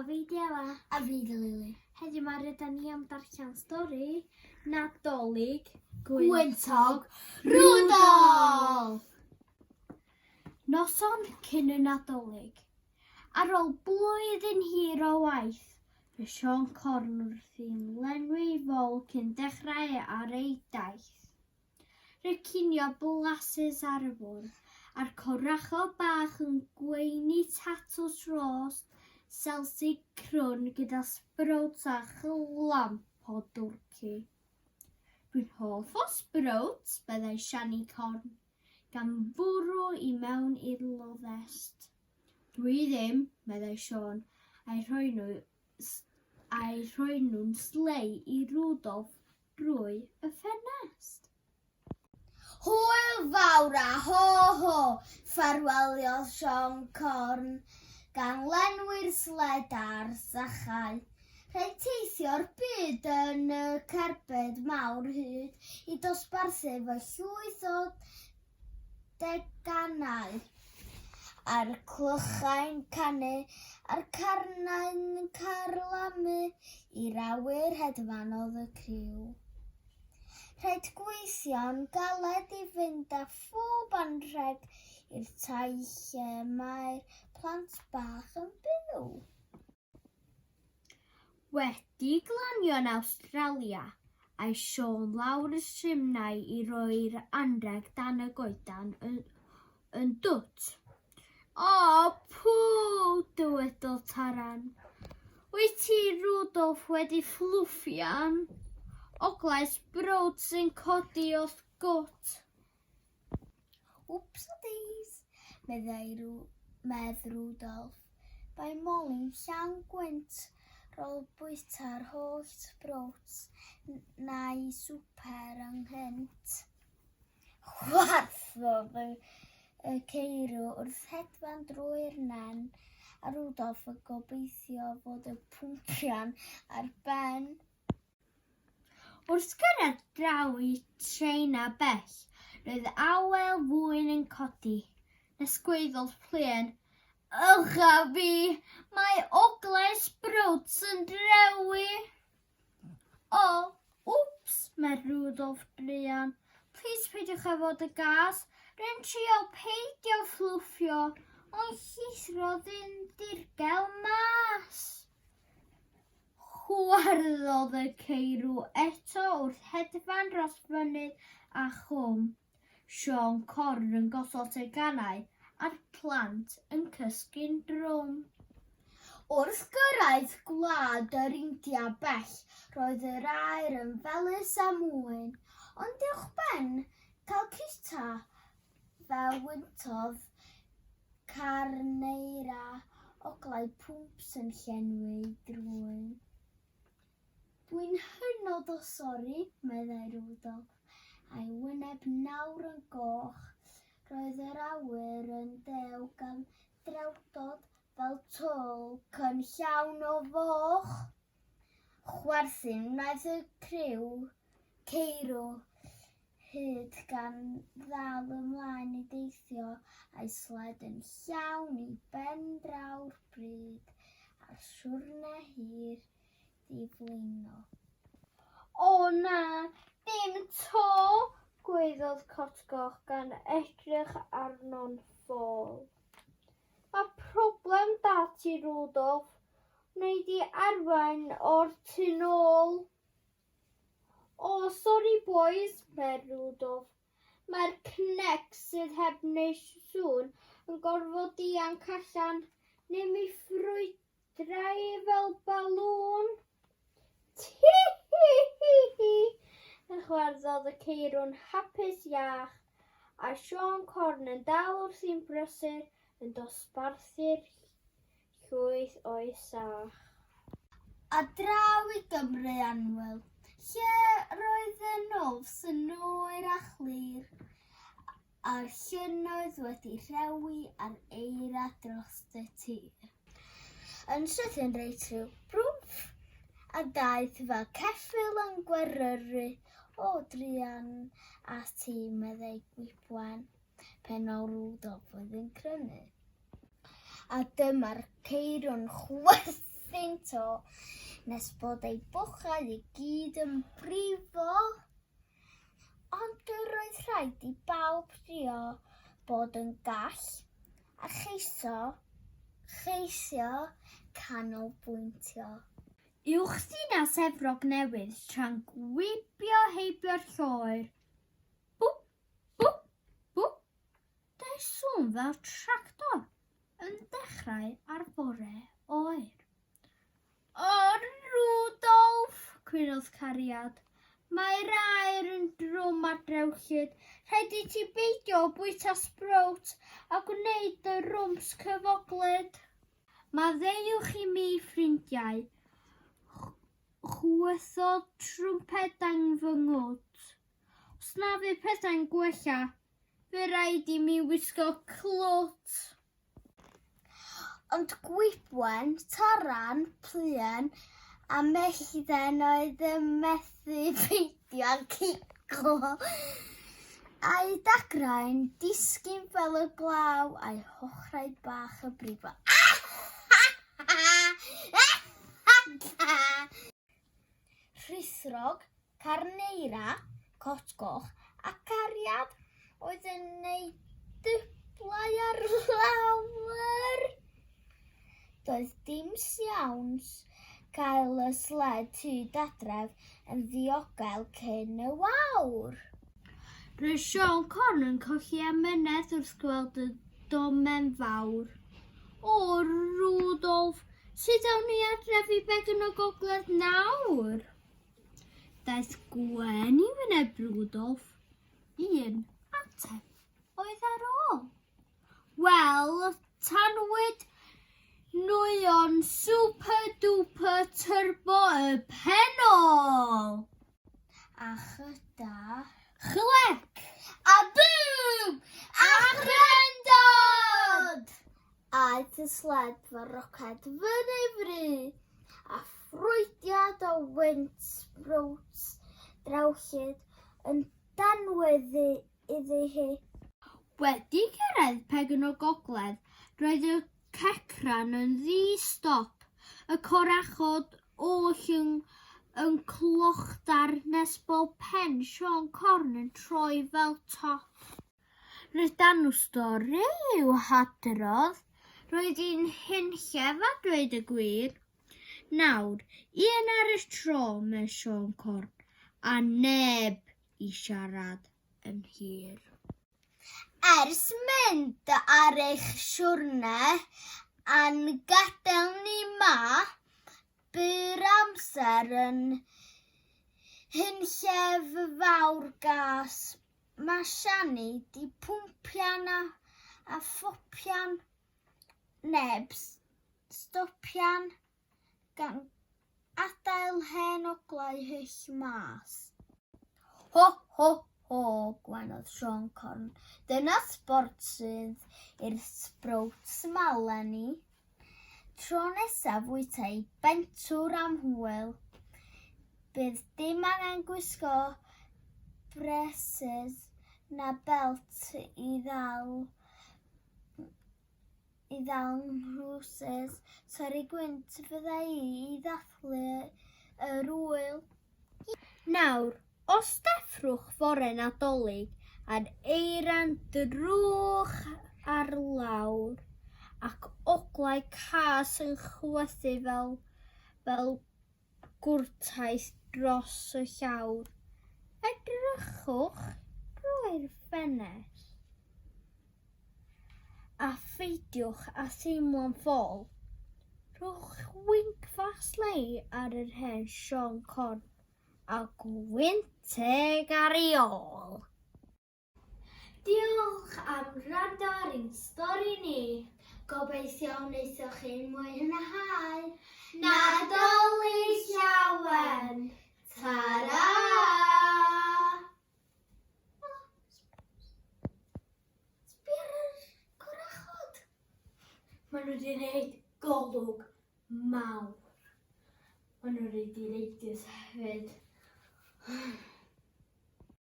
fi Diela. A fi Lili. Heddiw mae rydyn ni am darllen stori Nadolig, Gwyntog, Rwdolff! Noson cyn y Nadolig. Ar ôl blwyddyn hir o waith, fe Sion Corn wrthi'n lenwi fol cyn dechrau ar ei daith. Recinio blasus ar y bwrdd, a'r coracho bach yn gweini tatws rost, selsi crwn gyda sbrowts a chlamp o dwrci. Dwi'n hoff o sbrowts, byddai Siani Corn, gan fwrw i mewn i'r loddest. Dwi ddim, meddai Sion, a'i rhoi nhw'n slei i Rwdolff drwy y ffenest. Hwyl fawr a ho, ffarweliodd Sion Corn, gan lenwi'r sled ar sachau. Rhaid teithio'r byd yn y cerbyd mawr hyd i dosbarthu fy llwyth o deganau. A'r clychau'n canu, a'r carnau'n carlamu i'r awyr hedfanodd y criw. Rhaid gweithio'n galed i fynd â phob anrheg i'r tai lle mae'r plant bach yn byw. Wedi glanio yn Awstralia, a'i Sion lawr y simnau i roi'r anrheg dan y goedan yn dwt. O, pw, dywedodd Taran. Wyt ti, Rwdolff, wedi fflwffian? Oglais browts yn codi wrth gwt. Wps a deis, medd Rwdolff. Bai molyn llawn gwynt, rôl bwyta'r holl browts na'i swper ynghynt. Chwarthodd y ceirw wrth hedfan drwy'r nen, a Rwdolff yn gobeithio fod y pwmpian ar ben. Wrth gyrraedd draw i Tsieina bell, roedd awel fwyn yn codi. Nesgwyddodd pluen, "Ylcha fi, mae oglais browts yn drewi." "O, wps," mae Rwdolff druan. "Plis peidiwch â fod y gas. Rwy'n trio peidio fflwffio, ond llithrodd un dirgel mas." Chwarddodd y ceirw eto wrth hedfan dros fynydd a chwm. Sion Corn yn gosod teganau a'r plant yn cysgu'n drwm. Wrth gyrraedd gwlad yr India bell, roedd yr aer yn felys am wyn, ond diolch ben Calcutta fel wyntodd Carneira oglau pwmps yn llenwi drwyn. "Dwi'n hynod o sori," meddai Rwdolff, a'i wyneb nawr yn goch. Roedd yr awyr yn dew gan drewdod fel twlc yn llawn o foch. Chwerthin wnaeth y ceirw hyd gan ddal ymlaen i deithio a'i sled yn llawn i ben draw'r bryd a'r siwrne hir diflino. "O na, dim to," gwaeddodd Cotgoch gan edrych arno'n ffôl. "Mae problem da ti, Rwdolff. Wnei di arwain o'r tu nôl." "O, sori bois," mae Rwdolff. "Mae'r cnec sydd heb wneud sŵn yn gorfod dianc allan, neu mi ffrwydrai fel balŵn." "Ti-hi-hi-hi," chwarddodd y ceirw'n hapus iach, a Sion Corn yn dal wrth i'n brysur yn dosbarthu'r llwyth o'i sach. A draw i Gymru annwyl, lle roedd y nofs yn oer a chlir, a'r llynnoedd wedi rhewi ar eira dros y tir. Yn sydyn reit rhyw brwmff, a daeth fel ceffyl yn gweryru o drian ati, meddai Gwybwen, pen o Rwdolff oedd yn crynu. A dyma'r ceirw'n chwerthin ffeinto nes bod ei bwchau i gyd yn brifo. Ond roedd rhaid i bawb drio bod yn gall a cheisio canolbwyntio. Uwch ddinas Efrog Newydd tra'n gwibio heibio'r lloer. Bwp, bwp, bwp. Da'i sŵn fel tractor yn dechrau ar bore oer. O, Rwdolff, cwynodd cariad. Mae'r aer yn drwm ar drewllyd. Rhaid i ti beidio o bwyta sprout a gwneud y rwms cyfogled. Maddeuwch i mi, ffrindiau. Chwythodd trwmpedau'n fy ngwt. Os na fydd pethau'n gwella, fe rhaid i mi wisgo clwt. Ond gwybwen, taran, pluen a mellten oedd yn methu beidio ar cico. A'i dagrau'n disgyn fel y glaw a'i hochrau bach y brifo. Rhithrog, carneira, cotgoch a cariad oedd yn neud dyblau ar lawer. Doedd dim siawns cael y sled hyd adref yn ddiogel cyn y wawr. Roedd Sean Corn yn colli amynedd wrth gweld y domen fawr. O, Rwdolff, sut awn ni adref i Begyn o Gogledd nawr? Daeth Gwen i wyneb Rwdolff. Un ateb oedd ar ôl. Wel, tanwyd nwyon super duper turbo y penol. A chyda. Chlec! A boom! A chrendod! Aeth y sled fel roced fyny fry. A ffrwydiad o wynt sbrowts drewllyd yn danweddu iddi hi. Wedi cyrraedd Begyn o Gogledd, roedd y cecran yn ddi-stop. Y corachod oll yn clochdar nes bod pen Sean Corn yn troi fel top. Roedd dan o stori i'w hadrodd. Roedd hi'n hunllef a dweud y gwir. Nawr, un ar y tro mae Sean Corn, a neb i siarad yn hir. Ers mynd ar eich siwrne a'n gadael ni ma, by'r amser yn hunllef fawr gas. Mae Siani di pwmpian a ffopian neb stopian gan adael hen oglau hyll mas. Ho, ho, ho, gwanodd Sean Corn. Dyna sbort sydd i'r sbrowts maleni. Tro nesaf wyta i bentwr am hwyl. Bydd dim angen gwisgo breses na belt i ddal nhrwsys. Sori gwynt fydda i ddathlu yr wyl. Nawr, os deffrwch fore Nadolig a'r eira'n drwch ar lawr ac oglau cas yn chwythu fel gwrtaith dros y llawr, edrychwch drwy'r ffenest a pheidiwch â theimlo'n ffôl. Rhowch winc fas lei ar yr hen Sean Corn a gwynteg ar ei ôl. Diolch am wrando ar ein stori ni. Gobeithio wnaethoch chi'n mwynhau. Nadolig llawen. Tara! Sbïar yr corachod. Maen nhw wedi gwneud golwg mawr. Maen nhw wedi reidius hefyd.